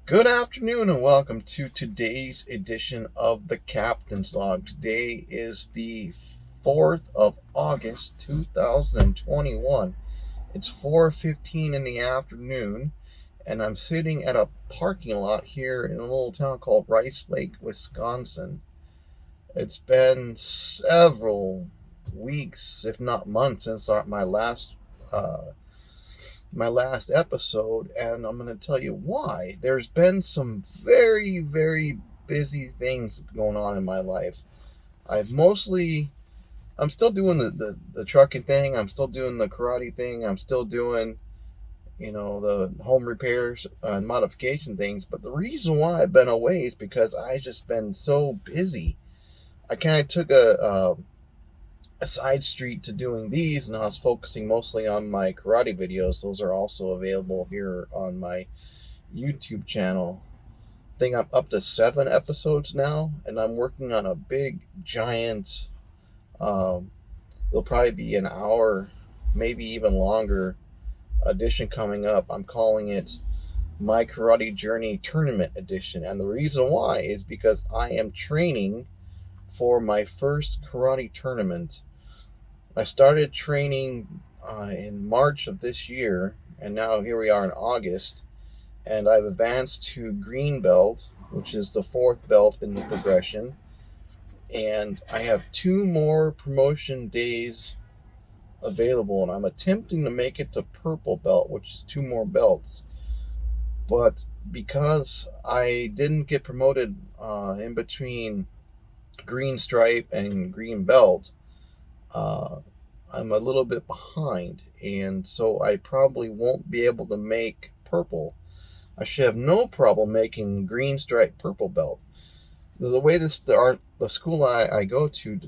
Good afternoon and welcome to today's edition of the Captain's Log. Today is the 4th of August 2021. It's 4:15 in the afternoon and I'm sitting at a parking lot here in a little town called Rice Lake, Wisconsin. It's been several weeks, if not months, since uh, my last episode, and I'm going to tell you why. There's been some very, very busy things going on in my life. I've mostly, I'm still doing the trucking thing, I'm still doing the karate thing, I'm still doing, the home repairs and modification things, but the reason why I've been away is because I just been so busy. I kind of took a side street to doing these, and I was focusing mostly on my karate videos. Those are also available here on my YouTube channel. I think I'm up to 7 episodes now, and I'm working on a big, giant, um, it'll probably be an hour, maybe even longer edition coming up. I'm calling it My Karate Journey Tournament Edition. And the reason why is because I am training for my first karate tournament. I started training in March of this year, and now here we are in August, and I've advanced to green belt, which is the fourth belt in the progression, and I have 2 more promotion days available, and I'm attempting to make it to purple belt, which is 2 more belts. But because I didn't get promoted in between green stripe and green belt, uh, I'm a little bit behind, and so I probably won't be able to make purple. I should have no problem making green stripe purple belt. The way the school I go to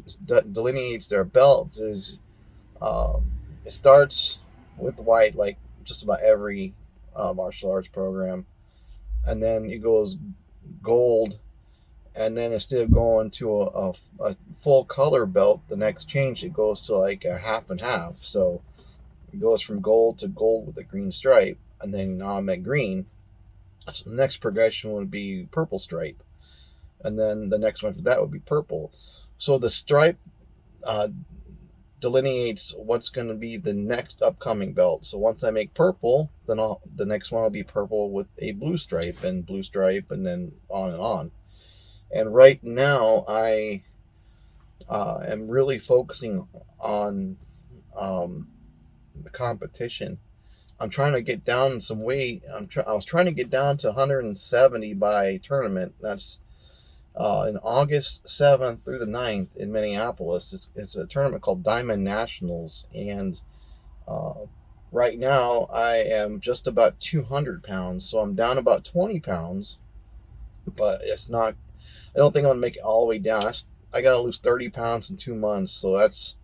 delineates their belts is um, it starts with white, like just about every martial arts program, and then it goes gold, and then instead of going to a full color belt, the next change it goes to like a half and half. So it goes from gold to gold with a green stripe, and then now I'm at green. So the next progression would be purple stripe, and then the next one for that would be purple. So the stripe uh, delineates what's going to be the next upcoming belt. So once I make purple, then the next one will be purple with a blue stripe, and then on and on. And right now, I am really focusing on um, the competition. I'm trying to get down some weight. I was trying to get down to 170 by tournament. That's in August 7th through the 9th in Minneapolis. It's a tournament called Diamond Nationals. And uh, right now, I am just about 200 pounds. So I'm down about 20 pounds. But it's not, I don't think I'm going to make it all the way down. I got to lose 30 pounds in 2 months. So that's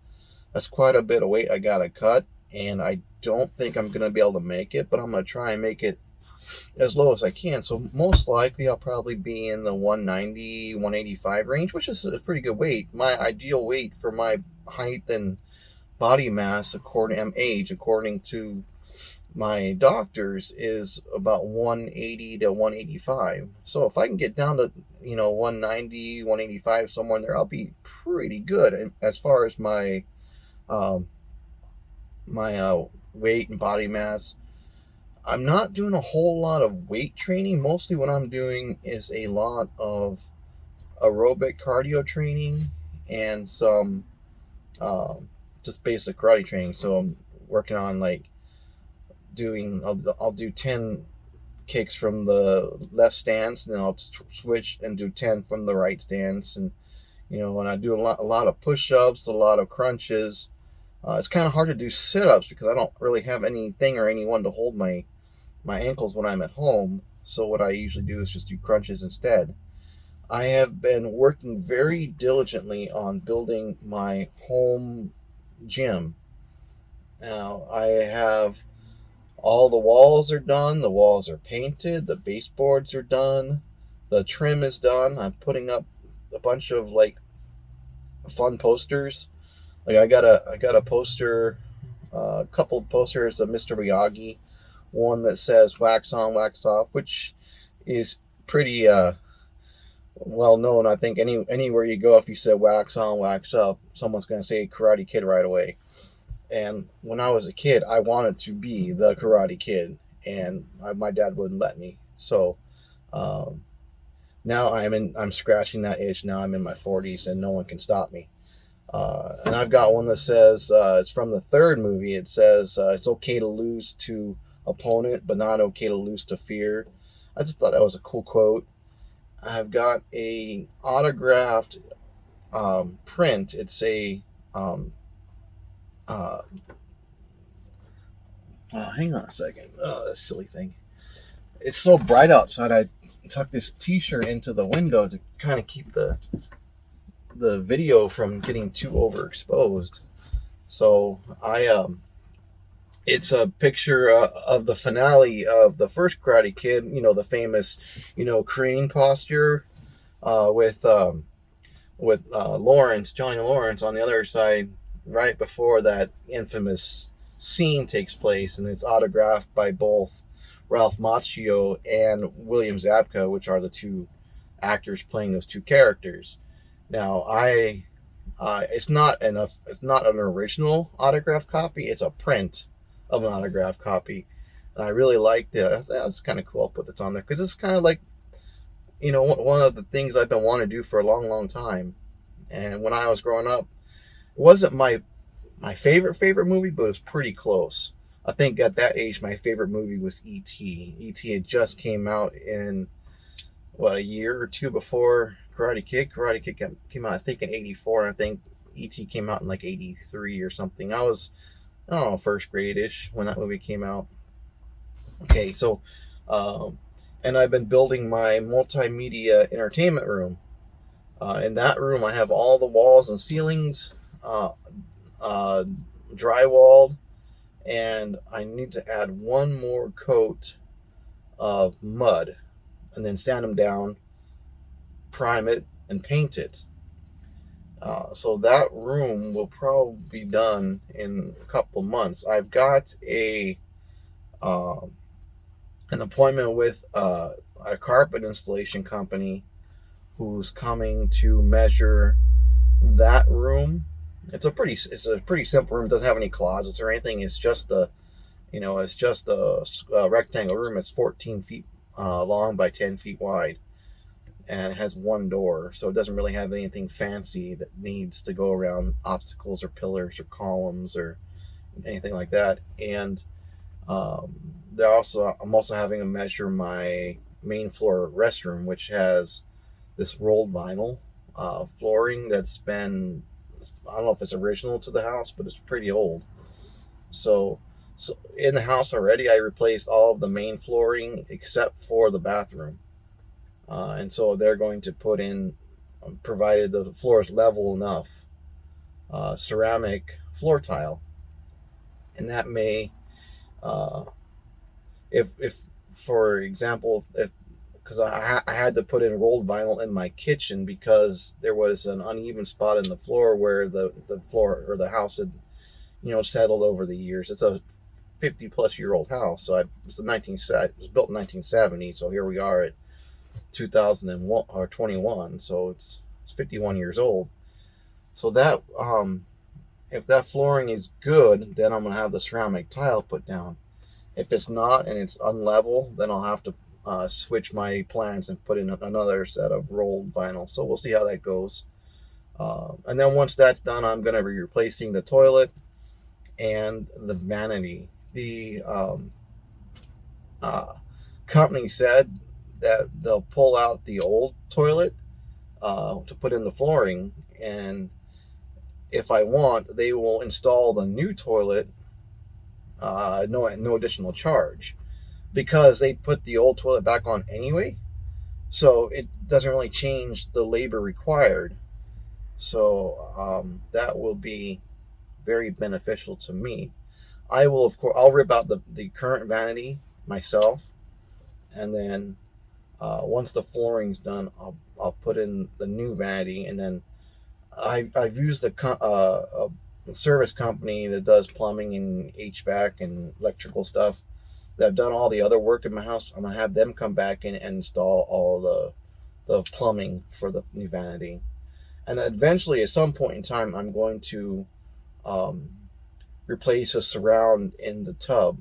quite a bit of weight I got to cut. And I don't think I'm going to be able to make it, but I'm going to try and make it as low as I can. So most likely I'll probably be in the 190, 185 range, which is a pretty good weight. My ideal weight for my height and body mass, according to my doctors, is about 180 to 185. So if I can get down to 190, 185, somewhere in there, I'll be pretty good as far as um, my weight and body mass. I'm not doing a whole lot of weight training. Mostly what I'm doing is a lot of aerobic cardio training and some um, just basic karate training. So I'm working on like I'll do 10 kicks from the left stance, and then I'll switch and do 10 from the right stance. And, when I do a lot of push ups, a lot of crunches. It's kind of hard to do sit ups because I don't really have anything or anyone to hold my ankles when I'm at home. So what I usually do is just do crunches instead. I have been working very diligently on building my home gym. Now I have all the walls are done, the walls are painted, the baseboards are done, the trim is done. I'm putting up a bunch of like fun posters. Like I got a poster, a couple of posters of Mr. Miyagi, one that says wax on, wax off, which is pretty well known. I think anywhere you go, if you said wax on, wax up, someone's going to say Karate Kid right away. And when I was a kid, I wanted to be the Karate Kid, and my dad wouldn't let me. So um, now I'm scratching that itch. Now I'm in my 40s, and no one can stop me. And I've got one that says it's from the third movie. It says it's okay to lose to opponent, but not okay to lose to fear. I just thought that was a cool quote. I've got a autographed print. It's a uh, hang on a second. Oh, that silly thing. It's so bright outside. I tucked this T-shirt into the window to kind of keep the video from getting too overexposed. So it's a picture of the finale of the first Karate Kid. You know, the famous, crane posture with Lawrence, Johnny Lawrence, on the other side, right before that infamous scene takes place, and it's autographed by both Ralph Macchio and William Zabka, which are the two actors playing those two characters. Now, it's not enough. It's not an original autograph copy. It's a print of an autograph copy, and I really liked it. That's kind of cool. I'll put this on there because it's kind of like one of the things I've been wanting to do for a long, long time. And when I was growing up, it wasn't my favorite movie, but it was pretty close. I think at that age, my favorite movie was E.T. E.T. had just came out in a year or two before Karate Kid. Karate Kid came out, I think, in '84, and I think E.T. came out in like '83 or something. I don't know, first grade-ish when that movie came out. Okay, so, um, and I've been building my multimedia entertainment room. In that room, I have all the walls and ceilings uh, uh, drywalled, and I need to add one more coat of mud, and then sand them down, prime it, and paint it. So that room will probably be done in a couple months. I've got uh, an appointment with a carpet installation company who's coming to measure that room. It's a pretty simple room. It doesn't have any closets or anything. It's just a rectangle room. It's 14 feet long by 10 feet wide, and it has one door, so it doesn't really have anything fancy that needs to go around obstacles or pillars or columns or anything like that. And um, I'm also having to measure my main floor restroom, which has this rolled vinyl flooring that's been, I don't know if it's original to the house, but it's pretty old. So, so in the house already, I replaced all of the main flooring except for the bathroom. And so they're going to put in, provided the floor is level enough, ceramic floor tile. And that may, uh, if for example, if because I had to put in rolled vinyl in my kitchen because there was an uneven spot in the floor where the floor or the house had settled over the years. It's a 50 plus year old house, so it was built in 1970. So here we are at 2001 or 21, so it's 51 years old. So that if that flooring is good, then I'm gonna have the ceramic tile put down. If it's not and it's unlevel, then I'll have to switch my plans and put in another set of rolled vinyl. So we'll see how that goes. And then once that's done, I'm going to be replacing the toilet and the vanity. The uh, company said that they'll pull out the old toilet to put in the flooring, and if I want, they will install the new toilet, no additional charge, because they put the old toilet back on anyway. So it doesn't really change the labor required. So that will be very beneficial to me. I will, of course, I'll rip out the current vanity myself, and then once the flooring's done, I'll put in the new vanity, and then I've used a service company that does plumbing and HVAC and electrical stuff, that have done all the other work in my house. I'm gonna have them come back and install all the plumbing for the new vanity. And then eventually, at some point in time, I'm going to um, replace a surround in the tub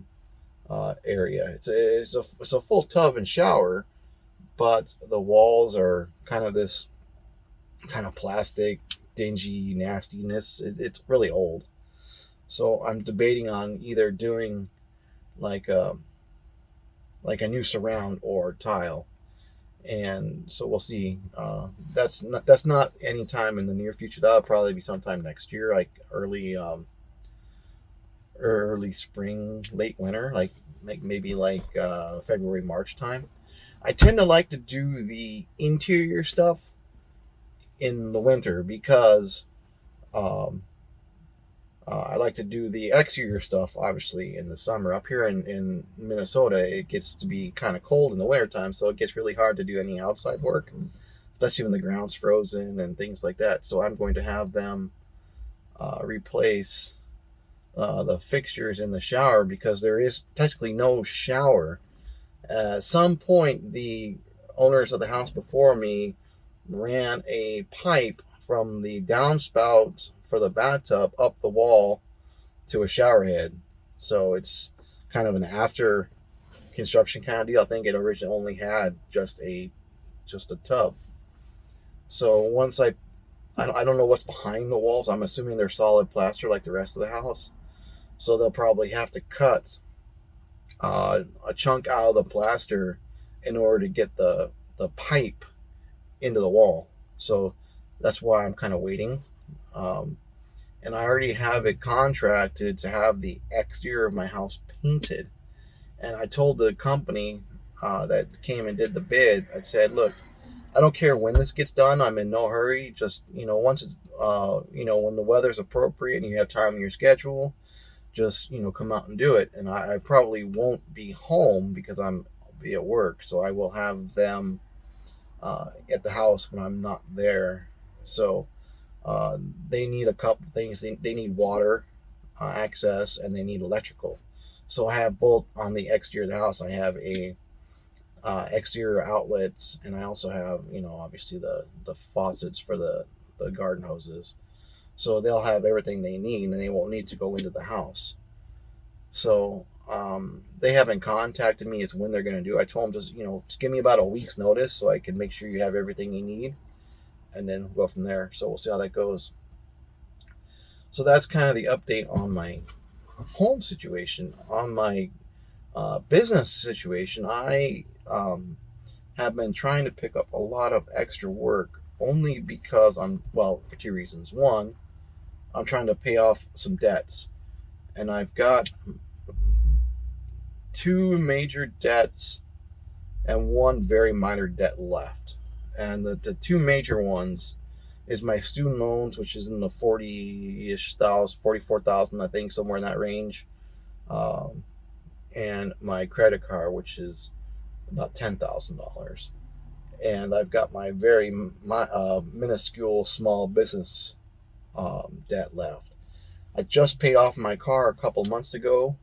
area. It's a full tub and shower, but the walls are kind of this kind of plastic, dingy nastiness. It's really old. So I'm debating on either doing like a like a new surround or tile, and so we'll see. That's not any time in the near future. That'll probably be sometime next year, like early spring, late winter, like maybe like February, March time. I tend to like to do the interior stuff in the winter because um, I like to do the exterior stuff, obviously, in the summer. Up here in Minnesota, it gets to be kind of cold in the wintertime, so it gets really hard to do any outside work, especially when the ground's frozen and things like that. So I'm going to have them replace the fixtures in the shower because there is technically no shower. At some point, the owners of the house before me ran a pipe from the downspout for the bathtub up the wall to a shower head. So it's kind of an after construction kind of deal. I think it originally only had just a tub. So once I don't know what's behind the walls. I'm assuming they're solid plaster like the rest of the house. So they'll probably have to cut a chunk out of the plaster in order to get the pipe into the wall. So that's why I'm kind of waiting. Um, and I already have it contracted to have the exterior of my house painted. And I told the company that came and did the bid, I said, look, I don't care when this gets done. I'm in no hurry. Just, once it's, when the weather's appropriate and you have time in your schedule, just, come out and do it. And I probably won't be home because I'll be at work. So I will have them at the house when I'm not there. So uh, they need a couple things. They need water access and they need electrical. So I have both on the exterior of the house. I have a exterior outlets, and I also have, obviously the faucets for the garden hoses. So they'll have everything they need, and they won't need to go into the house. So they haven't contacted me as when they're going to do. I told them just give me about a week's notice so I can make sure you have everything you need, and then we'll go from there. So we'll see how that goes. So that's kind of the update on my home situation. On my business situation, I have been trying to pick up a lot of extra work only because for two reasons. One, I'm trying to pay off some debts, and I've got two major debts and one very minor debt left. And the two major ones is my student loans, which is in the 40-ish thousand, 44,000, I think, somewhere in that range. Um, and my credit card, which is about $10,000. And I've got my minuscule small business debt left. I just paid off my car a couple months ago,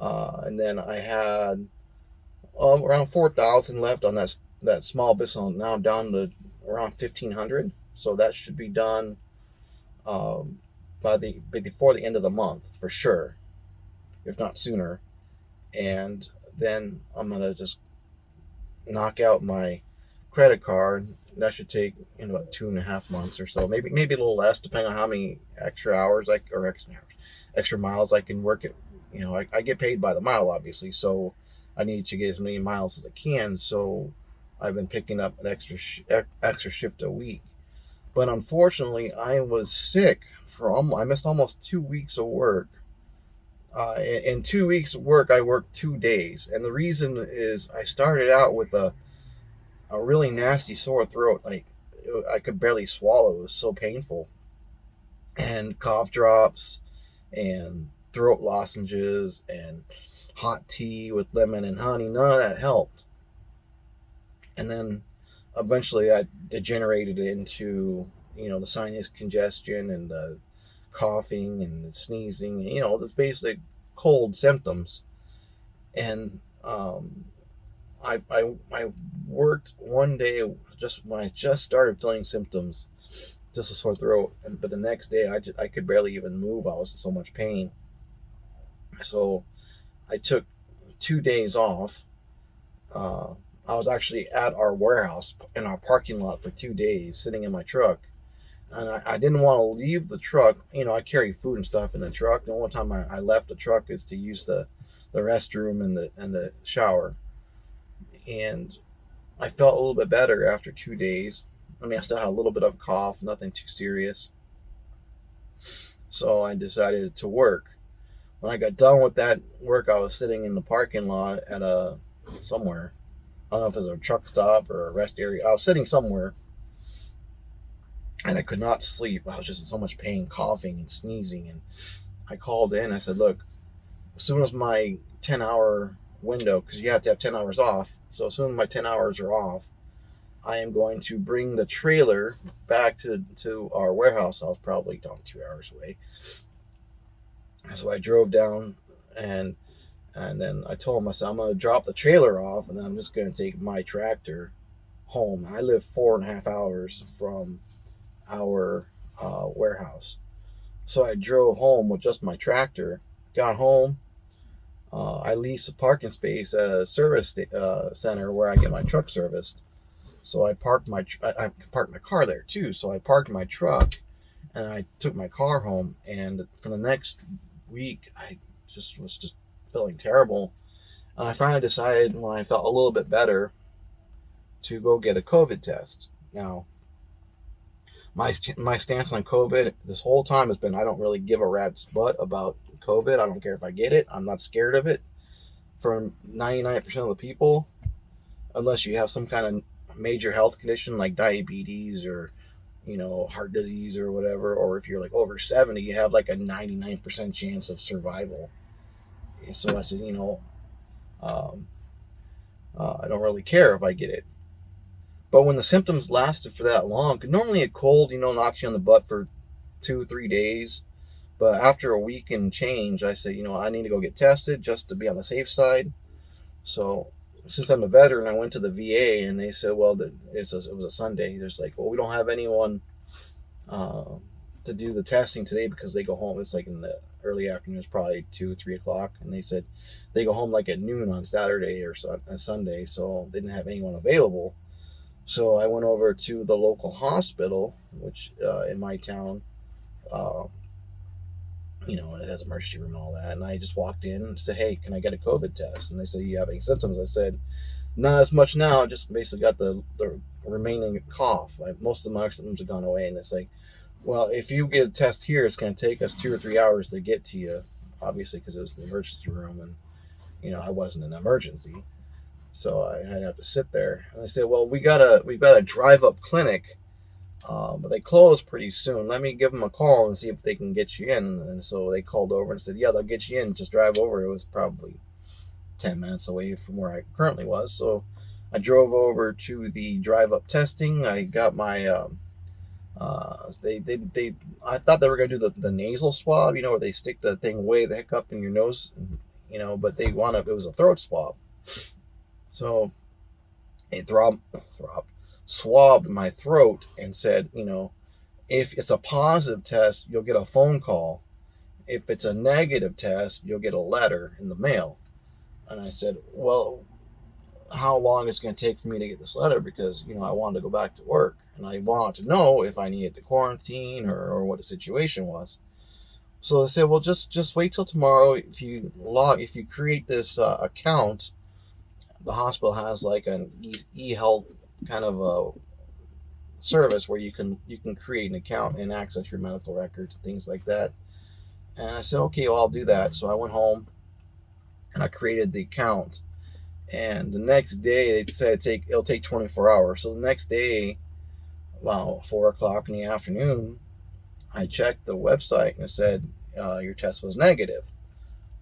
and then I had around 4,000 left on that small business loan. Now I'm down to around 1,500, so that should be done um, before the end of the month for sure, if not sooner. And then I'm gonna just knock out my credit card. That should take about 2.5 months or so, maybe a little less, depending on how many extra hours extra miles I can work it. I get paid by the mile, obviously, so I need to get as many miles as I can. So I've been picking up an extra shift a week. But unfortunately, I was sick I missed almost 2 weeks of work. In 2 weeks of work, I worked 2 days, and the reason is I started out with a really nasty sore throat. Like I could barely swallow. It was so painful, and cough drops, and throat lozenges, and hot tea with lemon and honey. None of that helped. And then eventually, I degenerated into the sinus congestion and the coughing and the sneezing. Just basic cold symptoms. And I worked one day just when I just started feeling symptoms, just a sore throat, but the next day I could barely even move. I was in so much pain. So I took 2 days off. Uh, I was actually at our warehouse in our parking lot for 2 days, sitting in my truck, and I didn't want to leave the truck. I carry food and stuff in the truck. The only time I left the truck is to use the restroom and the shower. And I felt a little bit better after 2 days. I mean, I still had a little bit of a cough, nothing too serious. So I decided to work. When I got done with that work, I was sitting in the parking lot at a somewhere. I don't know if it was a truck stop or a rest area. I was sitting somewhere, and I could not sleep. I was just in so much pain, coughing and sneezing. And I called in. I said, "Look, as soon as my 10-hour window, because you have to have 10 hours off. So as soon as my 10 hours are off, I am going to bring the trailer back to our warehouse." I was probably down 2 hours away. So I drove down, and then I told him, I said, "I'm going to drop the trailer off, and then I'm just going to take my tractor home." I live 4.5 hours from our warehouse. So I drove home with just my tractor, got home. I leased a parking space at a service center where I get my truck serviced. So I parked my car there too. So I parked my truck, and I took my car home. And for the next week, I was just feeling terrible. And I finally decided, when I felt a little bit better, to go get a COVID test. Now, my stance on COVID this whole time has been, I don't really give a rat's butt about COVID. I don't care if I get it. I'm not scared of it. For 99% of the people, unless you have some kind of major health condition like diabetes or heart disease or whatever, or if you're like over 70, you have like a 99% chance of survival. And so I said, um, I don't really care if I get it. But when the symptoms lasted for that long, 'cause normally a cold, knocks you on the butt for 2 3 days. But after a week and change, I said, I need to go get tested just to be on the safe side. So since I'm a veteran, I went to the VA, and they said, well, it was a Sunday. There's like, well, we don't have anyone uh, to do the testing today because they go home. It's like in the early afternoon. It's probably 2 3 o'clock, and they said they go home like at noon on Saturday or Sunday, so they didn't have anyone available. So I went over to the local hospital, which in my town, uh, it has an emergency room and all that. And I just walked in and said, "Hey, can I get a COVID test?" And they said, "You have any symptoms?" I said, "Not as much now. Just basically got the remaining cough. Like, most of my symptoms have gone away." And it's like, well, if you get a test here, it's going to take us 2 or 3 hours to get to you, obviously, because it was the emergency room, and I wasn't an emergency, so I had to have to sit there. And they said, "Well, we've got a drive up clinic, but they close pretty soon. Let me give them a call and see if they can get you in." And so they called over and said, "Yeah, they'll get you in. Just drive over." It was probably 10 minutes away from where I currently was. So I drove over to the drive up testing. I got my they I thought they were going to do the nasal swab, where they stick the thing way the heck up in your nose, but they wound up, it was a throat swab. So they swabbed my throat and said, if it's a positive test, you'll get a phone call. If it's a negative test, you'll get a letter in the mail. And I said, well, how long it's going to take for me to get this letter, because I wanted to go back to work, and I wanted to know if I needed to quarantine or what the situation was. So they said, well, just wait till tomorrow. If you create this account, the hospital has like an e-health kind of a service where you can create an account and access your medical records and things like that. And I said, okay, well, I'll do that. So I went home and I created the account. And the next day, they said it'll take 24 hours. So the next day, well, 4 o'clock in the afternoon, I checked the website, and it said, your test was negative.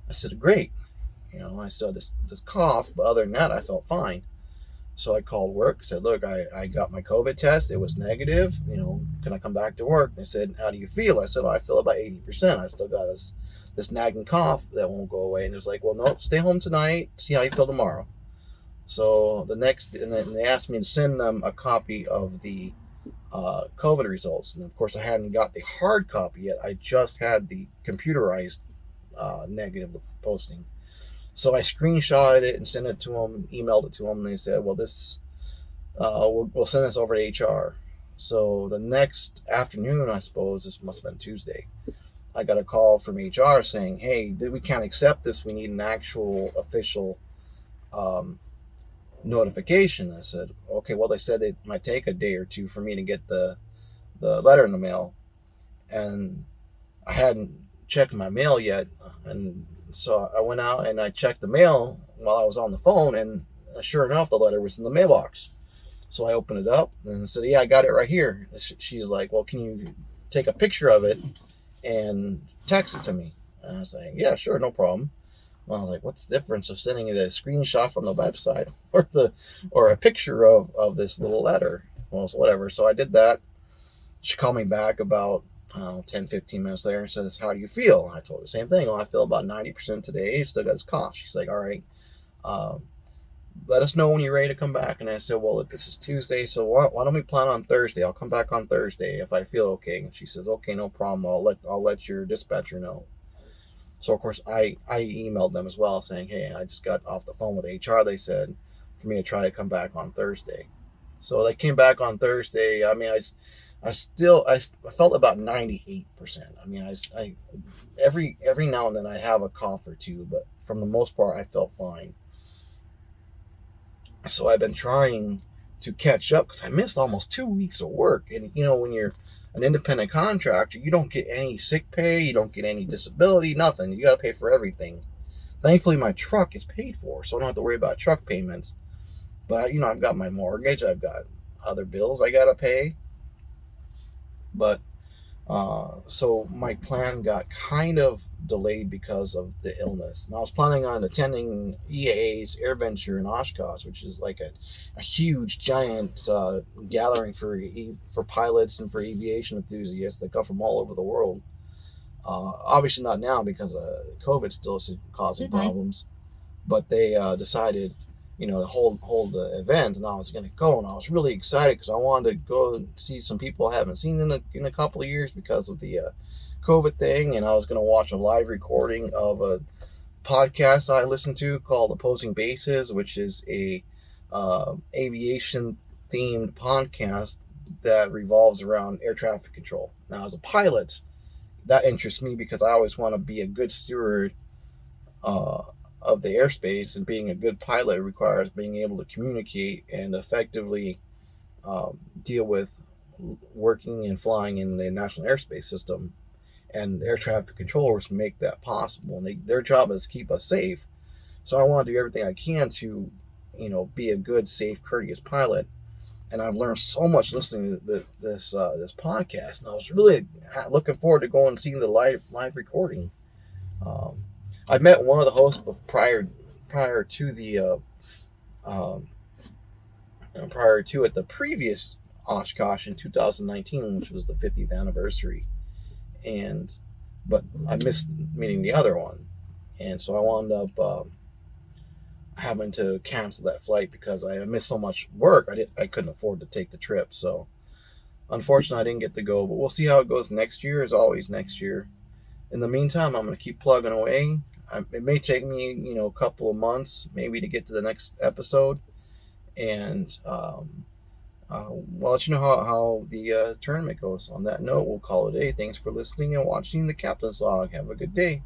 I said, great. I still had this cough, but other than that, I felt fine. So I called work, said, look, I got my COVID test. It was negative. can I come back to work? They said, how do you feel? I said, well, I feel about 80%. I still got this nagging cough that won't go away. And it's like, well, no, stay home tonight, see how you feel tomorrow. So and then they asked me to send them a copy of the COVID results. And of course, I hadn't got the hard copy yet. I just had the computerized negative posting. So I screenshotted it and sent it to them, emailed it to them, and they said, well, we'll send this over to HR. So the next afternoon, I suppose, this must have been Tuesday, I got a call from HR saying, hey, we can't accept this. We need an actual official notification. I said, okay, well, they said it might take a day or two for me to get the letter in the mail. And I hadn't checked my mail yet. And so I went out and I checked the mail while I was on the phone, and sure enough, the letter was in the mailbox. So I opened it up and said, yeah, I got it right here. She's like, well, can you take a picture of it and text it to me? And I was like, yeah, sure, no problem. Well, I was like, what's the difference of sending it a screenshot from the website or a picture of this little letter? Well, so whatever. So I did that. She called me back about 10, 15 minutes later and says, how do you feel? I told her the same thing. Well, I feel about 90% today. Still got his cough. She's like, all right, let us know when you're ready to come back. And I said, well, this is Tuesday, so why don't we plan on Thursday? I'll come back on Thursday if I feel okay. And she says, okay, no problem. I'll let your dispatcher know. So of course I emailed them as well saying, hey, I just got off the phone with HR. They said for me to try to come back on Thursday. So they came back on Thursday. I mean, I felt about 98%. I mean, I every now and then I have a cough or two, but from the most part I felt fine. So I've been trying to catch up because I missed almost 2 weeks of work. And when you're an independent contractor, you don't get any sick pay, you don't get any disability, nothing. You got to pay for everything. Thankfully, my truck is paid for, so I don't have to worry about truck payments. But I've got my mortgage, I've got other bills I got to pay. But so my plan got kind of delayed because of the illness. And I was planning on attending EAA's AirVenture in Oshkosh, which is like a huge, giant gathering for pilots and for aviation enthusiasts that come from all over the world. Obviously not now because COVID still is causing problems. But they decided, to hold the event, and I was going to go, and I was really excited because I wanted to go and see some people I haven't seen in a couple of years because of the COVID thing, and I was going to watch a live recording of a podcast I listened to called Opposing Bases, which is a aviation themed podcast that revolves around air traffic control. Now, as a pilot, that interests me because I always want to be a good steward of the airspace, and being a good pilot requires being able to communicate and effectively deal with working and flying in the national airspace system. And air traffic controllers make that possible, and their job is to keep us safe. So I want to do everything I can to be a good, safe, courteous pilot. And I've learned so much listening to this podcast, and I was really looking forward to going and seeing the live recording. I met one of the hosts prior to the prior to it, the previous Oshkosh in 2019, which was the 50th anniversary, but I missed meeting the other one, and so I wound up having to cancel that flight because I missed so much work. I couldn't afford to take the trip, so unfortunately I didn't get to go. But we'll see how it goes next year. As always, next year. In the meantime, I'm going to keep plugging away. It may take me, a couple of months maybe to get to the next episode, and I'll let you know how the tournament goes. On that note, we'll call it a day. Thanks for listening and watching the Captain's Log. Have a good day.